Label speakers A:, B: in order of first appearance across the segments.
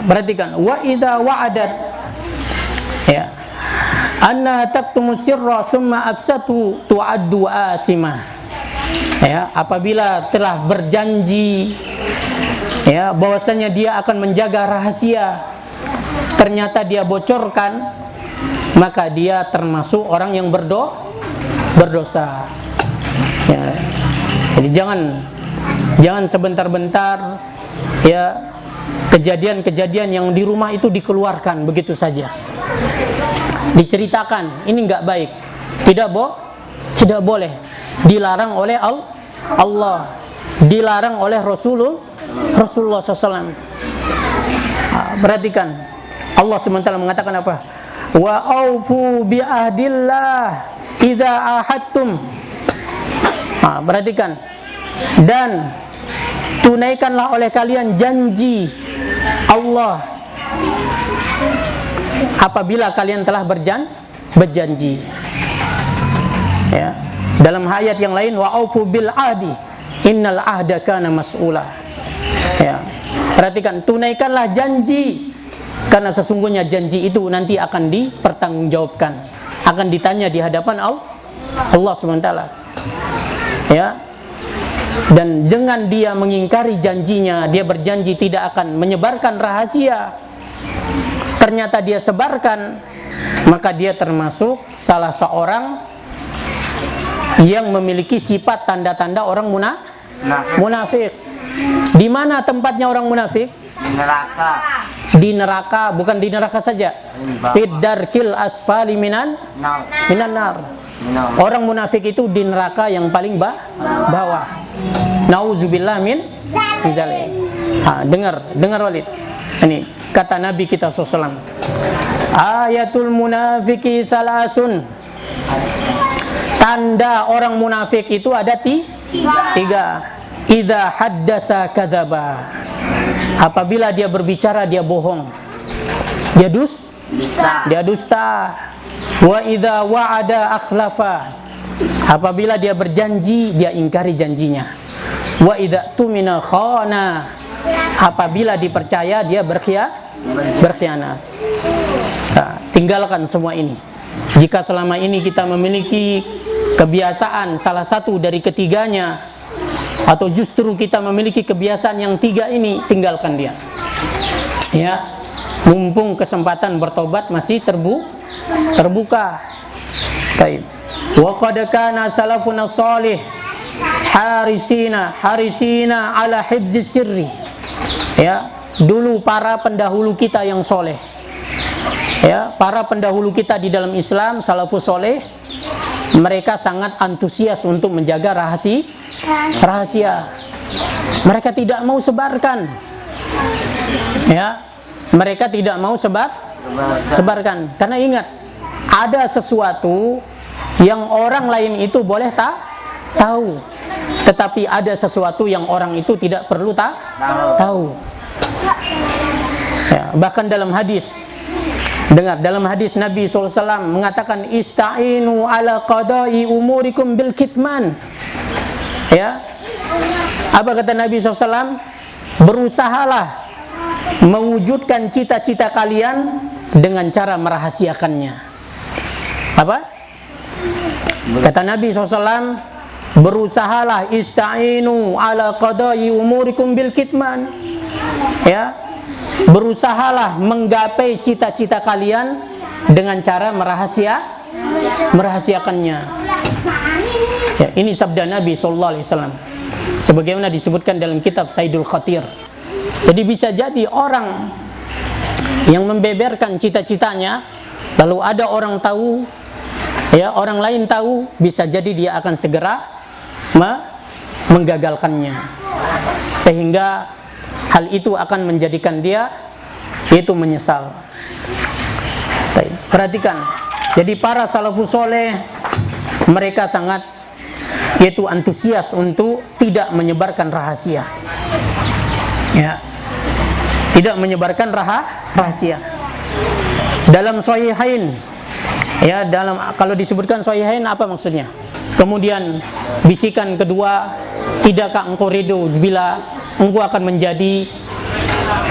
A: Perhatikan, wa idza wa'adat, ya, anna taktumu sirra thumma afsatu tu'addu asimah. Ya, apabila telah berjanji, ya, bahwasanya dia akan menjaga rahasia, ternyata dia bocorkan, maka dia termasuk orang yang berdosa. Ya. Jadi jangan sebentar-bentar, ya, kejadian-kejadian yang di rumah itu dikeluarkan begitu saja, diceritakan. Ini enggak baik, tidak boleh, dilarang oleh Allah, dilarang oleh Rasulullah SAW. Perhatikan, Allah SWT mengatakan apa? Wa aufu bi ahdillah idza ahadtum. Perhatikan, dan tunaikanlah oleh kalian janji Allah apabila kalian telah berjanji. Ya. Dalam ayat yang lain, wa aufu bil ahdi innal ahda kana mas'ula. Ya. Perhatikan, tunaikanlah janji, karena sesungguhnya janji itu nanti akan dipertanggungjawabkan, akan ditanya di hadapan Allah SWT. Ya. Dan dengan dia mengingkari janjinya, dia berjanji tidak akan menyebarkan rahasia, ternyata dia sebarkan, maka dia termasuk salah seorang yang memiliki sifat tanda-tanda orang munafik. Di mana tempatnya orang munafik? Di neraka, bukan di neraka saja. Fid darkil asfali minan nar. Orang munafik itu di neraka yang paling bawah. Nauzubillah min zalik. Dengar Walid. Ini kata Nabi kita SAW. Ayatul munafiki salasun. Tanda orang munafik itu ada tiga. Idza haddasa kadzaba. Apabila dia berbicara dia bohong. Dia dusta. Wa idza wa'ada akhlafa. Apabila dia berjanji dia ingkari janjinya. Wa idza tumina khana. Apabila dipercaya dia berkhianat. Nah, tinggalkan semua ini. Jika selama ini kita memiliki kebiasaan salah satu dari ketiganya, atau justru kita memiliki kebiasaan yang tiga ini, tinggalkan dia. Ya, mumpung kesempatan bertobat masih terbuka. Baik. Wa qad kana salafuna shalih harisina ala hifzis sirri. Ya, dulu para pendahulu kita yang soleh, ya, para pendahulu kita di dalam Islam, salafus soleh, mereka sangat antusias untuk menjaga rahasia. Mereka tidak mau sebarkan. Ya, mereka tidak mau sebarkan. Karena ingat, ada sesuatu yang orang lain itu boleh tahu, tetapi ada sesuatu yang orang itu tidak perlu tahu. Ya, bahkan dalam hadis, dengar, dalam hadis Nabi SAW mengatakan, ista'inu ala qada'i umurikum bil kitman. Ya, apa kata Nabi SAW? Berusahalah mewujudkan cita-cita kalian dengan cara merahasiakannya. Apa? Kata Nabi SAW, berusahalah, ista'inu ala qada'i umurikum bil kitman. Ya, berusahalah menggapai cita-cita kalian dengan cara merahasiakannya. Ya, ini sabda Nabi SAW, sebagaimana disebutkan dalam kitab Saidul Khatir. Jadi bisa jadi orang yang membeberkan cita-citanya, lalu ada orang tahu, ya, orang lain tahu, bisa jadi dia akan segera menggagalkannya, sehingga hal itu akan menjadikan dia itu menyesal. Perhatikan, jadi para salafus soleh mereka sangat yaitu antusias untuk tidak menyebarkan rahasia. Ya, tidak menyebarkan rahasia. Dalam Sahihain, ya, kalau disebutkan Sahihain apa maksudnya? Kemudian bisikan kedua, tidakkah engkau ridho bila engkau akan menjadi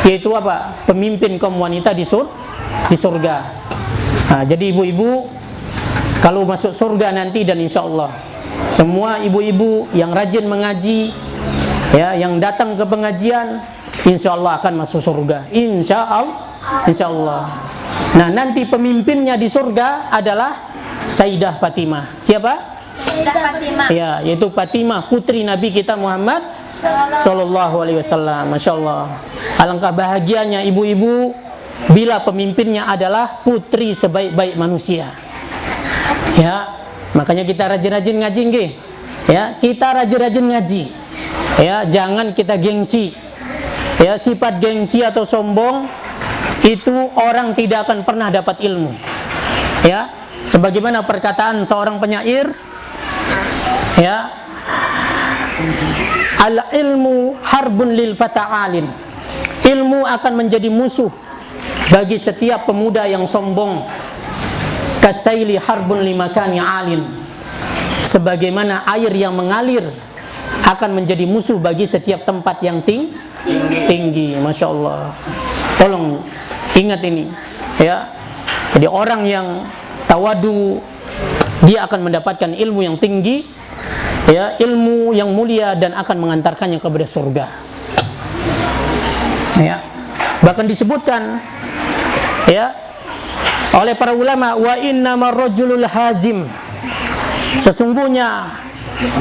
A: yaitu apa? Pemimpin kaum wanita di surga. Nah, jadi ibu-ibu kalau masuk surga nanti, dan insya Allah semua ibu-ibu yang rajin mengaji, ya, yang datang ke pengajian, insya Allah akan masuk surga. Insya Allah. Nah, nanti pemimpinnya di surga adalah Sayyidah Fatimah. Siapa?
B: Sayyidah Fatimah.
A: Ya, yaitu Fatimah putri Nabi kita Muhammad Sallallahu Alaihi Wasallam. Masya Allah. Alangkah bahagianya ibu-ibu bila pemimpinnya adalah putri sebaik-baik manusia. Ya, makanya kita rajin-rajin ngaji nggih. Ya, kita rajin-rajin ngaji. Ya, jangan kita gengsi. Ya, sifat gengsi atau sombong itu orang tidak akan pernah dapat ilmu. Ya, sebagaimana perkataan seorang penyair, ya, al ilmu harbun lil fata'alin. Ilmu akan menjadi musuh bagi setiap pemuda yang sombong. Kasaili harbun limakani alin. Sebagaimana air yang mengalir akan menjadi musuh bagi setiap tempat yang tinggi. Masya Allah. Tolong ingat ini, ya. Jadi orang yang tawadu, dia akan mendapatkan ilmu yang tinggi, ya, ilmu yang mulia, dan akan mengantarkannya kepada surga. Ya. Bahkan disebutkan, ya, oleh para ulama, wa innamar rajulul hazim. Sesungguhnya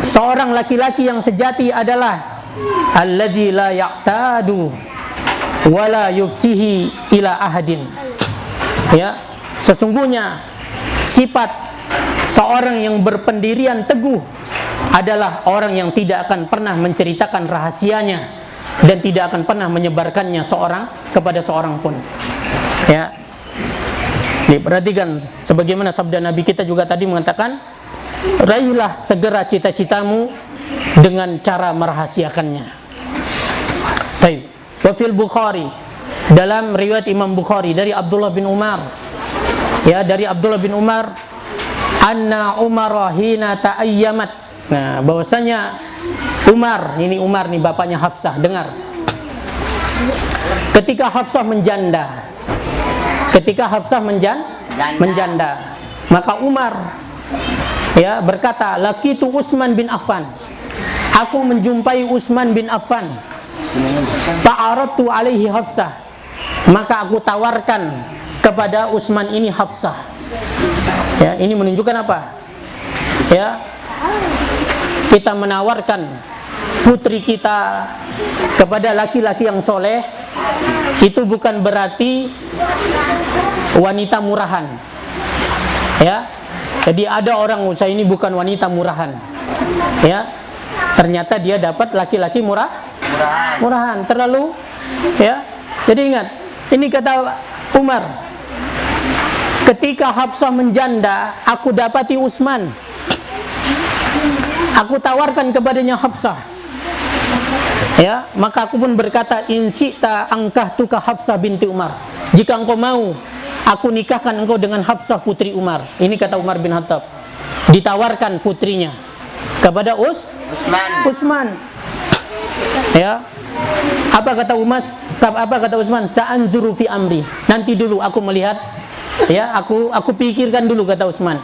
A: seorang laki-laki yang sejati adalah alladzi la ya'tadu wala yufsihi ila ahadin. Ya, sesungguhnya sifat seorang yang berpendirian teguh adalah orang yang tidak akan pernah menceritakan rahasianya dan tidak akan pernah menyebarkannya kepada seorang pun. Ya. Perhatikan sebagaimana sabda Nabi kita juga tadi mengatakan, raihlah segera cita-citamu dengan cara merahasiakannya. Baik. Wa fil Bukhari, dalam riwayat Imam Bukhari dari Abdullah bin Umar, ya, dari Abdullah bin Umar, anna Umar hina ta'ayyamat. Nah, bahwasanya Umar nih bapaknya Hafsah, dengar. Ketika Hafsah menjanda, maka Umar, ya, berkata, laqitu Utsman bin Affan. Aku menjumpai Utsman bin Affan. Fa'aradtu alaihi Hafsah. Maka aku tawarkan kepada Utsman ini Hafsah. Ya, ini menunjukkan apa? Ya, kita menawarkan putri kita kepada laki-laki yang soleh, itu bukan berarti wanita murahan. Ya, jadi ada orang usaha ini bukan wanita murahan. Ya, ternyata dia dapat laki-laki murahan, terlalu, ya. Jadi ingat, ini kata Umar, ketika Hafsah menjanda, aku dapati Utsman. Aku tawarkan kepadanya Hafsah. Ya, maka aku pun berkata, in syi'ta ankahtuka Hafsah binti Umar. Jika engkau mau, aku nikahkan engkau dengan Hafsah putri Umar. Ini kata Umar bin Khattab. Ditawarkan putrinya kepada Utsman. Ya. Apa kata Utsman? Sa'anzuru fi amri. Nanti dulu aku melihat, ya, aku pikirkan dulu, kata Utsman.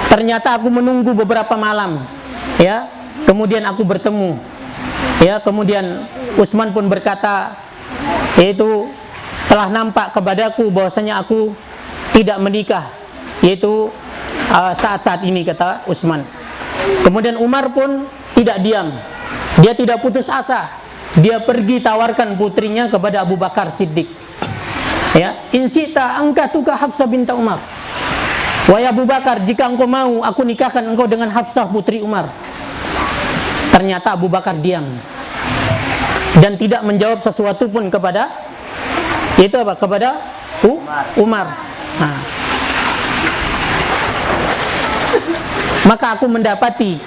A: Ternyata aku menunggu beberapa malam, ya. Kemudian aku bertemu. Ya, kemudian Utsman pun berkata, yaitu telah nampak kepadaku bahwasanya aku tidak menikah, yaitu saat-saat ini, kata Utsman. Kemudian Umar pun tidak diam. Dia tidak putus asa. Dia pergi tawarkan putrinya kepada Abu Bakar Siddiq. Ya, in syi'ta ankahtuka Hafsah binti Umar. Wahai Abu Bakar, jika engkau mau, aku nikahkan engkau dengan Hafsah putri Umar. Ternyata Abu Bakar diam dan tidak menjawab sesuatu pun kepada Umar. Nah. Maka aku mendapati,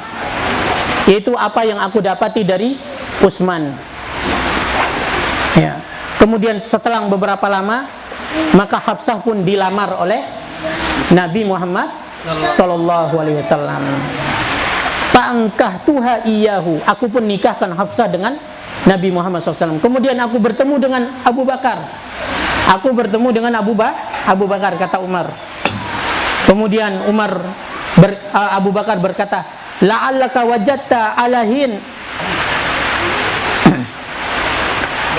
A: yaitu apa yang aku dapati dari Utsman. Ya. Kemudian setelah beberapa lama, maka Hafsah pun dilamar oleh Nabi Muhammad Sallallahu Alaihi Wasallam. Fa'angkahtuha iyahu. Aku pun nikahkan Hafsah dengan Nabi Muhammad SAW. Kemudian aku bertemu dengan Abu Bakar. Aku bertemu dengan Abu Bakar, kata Umar. Kemudian Abu Bakar berkata, la'allaka wajadta ala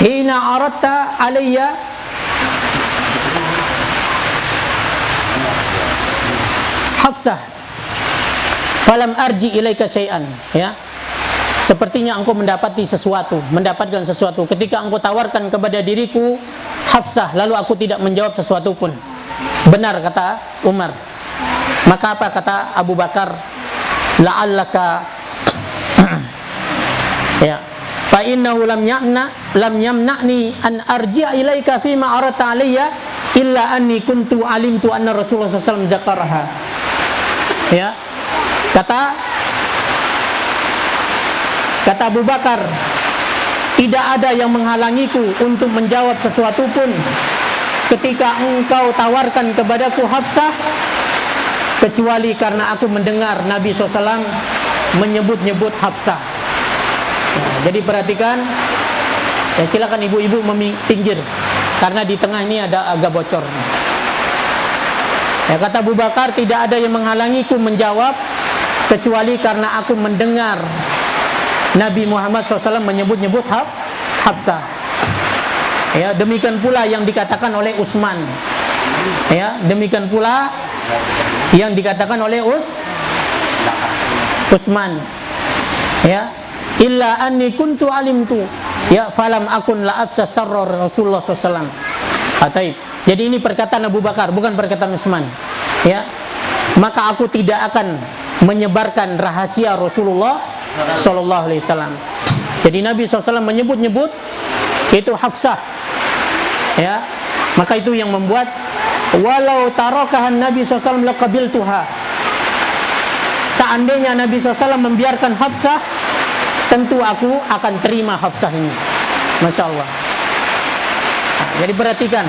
A: hina aradta alayya Hafsah falam arji ilaika syai'an, ya. Sepertinya engkau mendapatkan sesuatu ketika engkau tawarkan kepada diriku Hafsah, lalu aku tidak menjawab sesuatu pun. Benar, kata Umar. Maka apa kata Abu Bakar? La'allaka ya, fa innahu lam yamna'ni an arji'a ilaika fi ma aradta alayya illa anni kuntu alimtu anna Rasulullah SAW zakaraha. Ya. Kata Abu Bakar, tidak ada yang menghalangiku untuk menjawab sesuatu pun ketika engkau tawarkan kepadaku Hafsah, kecuali karena aku mendengar Nabi SAW menyebut-nyebut Hafsah. Nah, jadi perhatikan, ya silakan ibu-ibu pinggir, karena di tengah ini ada agak bocor. Ya, kata Abu Bakar, tidak ada yang menghalangiku menjawab kecuali karena aku mendengar Nabi Muhammad SAW menyebut-nyebut Hafsah. Ya, demikian pula yang dikatakan oleh Utsman. Ya, demikian pula yang dikatakan oleh Utsman. Ya, illa anni kuntu alimtu. Ya, falam akun la afsa sarra Rasulullah SAW. Ataib. Jadi ini perkataan Abu Bakar, bukan perkataan Utsman. Ya, maka aku tidak akan menyebarkan rahasia Rasulullah Sallallahu Alaihi Wasallam. Jadi Nabi SAW menyebut-nyebut itu Hafsah. Ya, maka itu yang membuat walau tarakahan Nabi SAW laqabiltuha. Seandainya Nabi SAW membiarkan Hafsah, tentu aku akan terima Hafsah ini. Masya Allah. Nah, jadi perhatikan.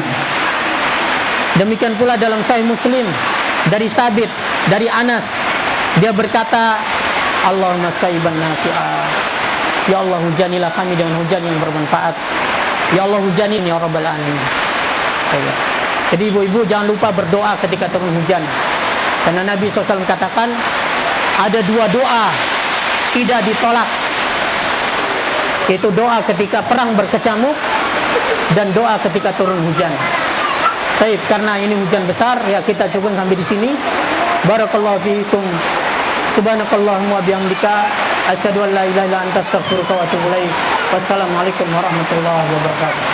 A: Demikian pula dalam Sahih Muslim dari Sabit, dari Anas, dia berkata, Allahumma sayyiban nafi'a. Ya Allah, hujanilah kami dengan hujan yang bermanfaat. Ya Allah, hujanin ya Rabbal Alamin. Jadi ibu-ibu jangan lupa berdoa ketika turun hujan. Karena Nabi SAW katakan ada dua doa tidak ditolak, yaitu doa ketika perang berkecamuk dan doa ketika turun hujan. Baik, karena ini hujan besar, ya kita cukup sampai di sini. Barakallahu fiikum. Subhanakallahumma wa bihamdika asyhadu an la ilaha illa anta astaghfiruka wa atubu ilaik. Wassalamualaikum warahmatullahi wabarakatuh.